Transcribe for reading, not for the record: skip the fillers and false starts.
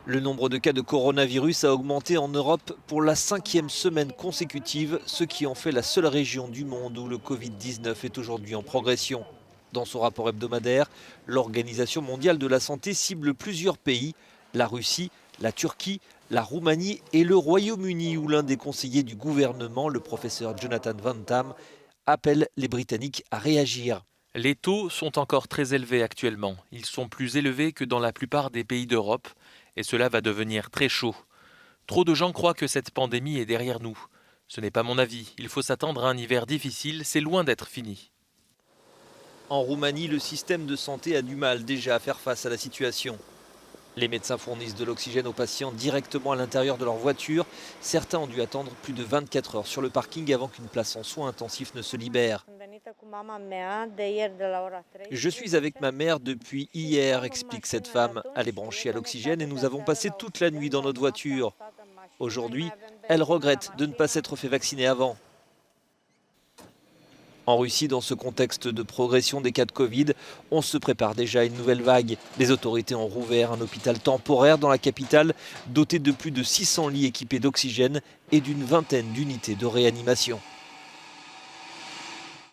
Le nombre de cas de coronavirus a augmenté en Europe pour la 5e semaine consécutive, ce qui en fait la seule région du monde où le Covid-19 est aujourd'hui en progression. Dans son rapport hebdomadaire, l'Organisation mondiale de la santé cible plusieurs pays, la Russie, la Turquie, la Roumanie et le Royaume-Uni, où l'un des conseillers du gouvernement, le professeur Jonathan Van Tam, appelle les Britanniques à réagir. Les taux sont encore très élevés actuellement. Ils sont plus élevés que dans la plupart des pays d'Europe et cela va devenir très chaud. Trop de gens croient que cette pandémie est derrière nous. Ce n'est pas mon avis. Il faut s'attendre à un hiver difficile, c'est loin d'être fini. En Roumanie, le système de santé a du mal déjà à faire face à la situation. Les médecins fournissent de l'oxygène aux patients directement à l'intérieur de leur voiture. Certains ont dû attendre plus de 24 heures sur le parking avant qu'une place en soins intensifs ne se libère. Je suis avec ma mère depuis hier, explique cette femme. Elle est branchée à l'oxygène et nous avons passé toute la nuit dans notre voiture. Aujourd'hui, elle regrette de ne pas s'être fait vacciner avant. En Russie, dans ce contexte de progression des cas de Covid, on se prépare déjà à une nouvelle vague. Les autorités ont rouvert un hôpital temporaire dans la capitale, doté de plus de 600 lits équipés d'oxygène et d'une vingtaine d'unités de réanimation.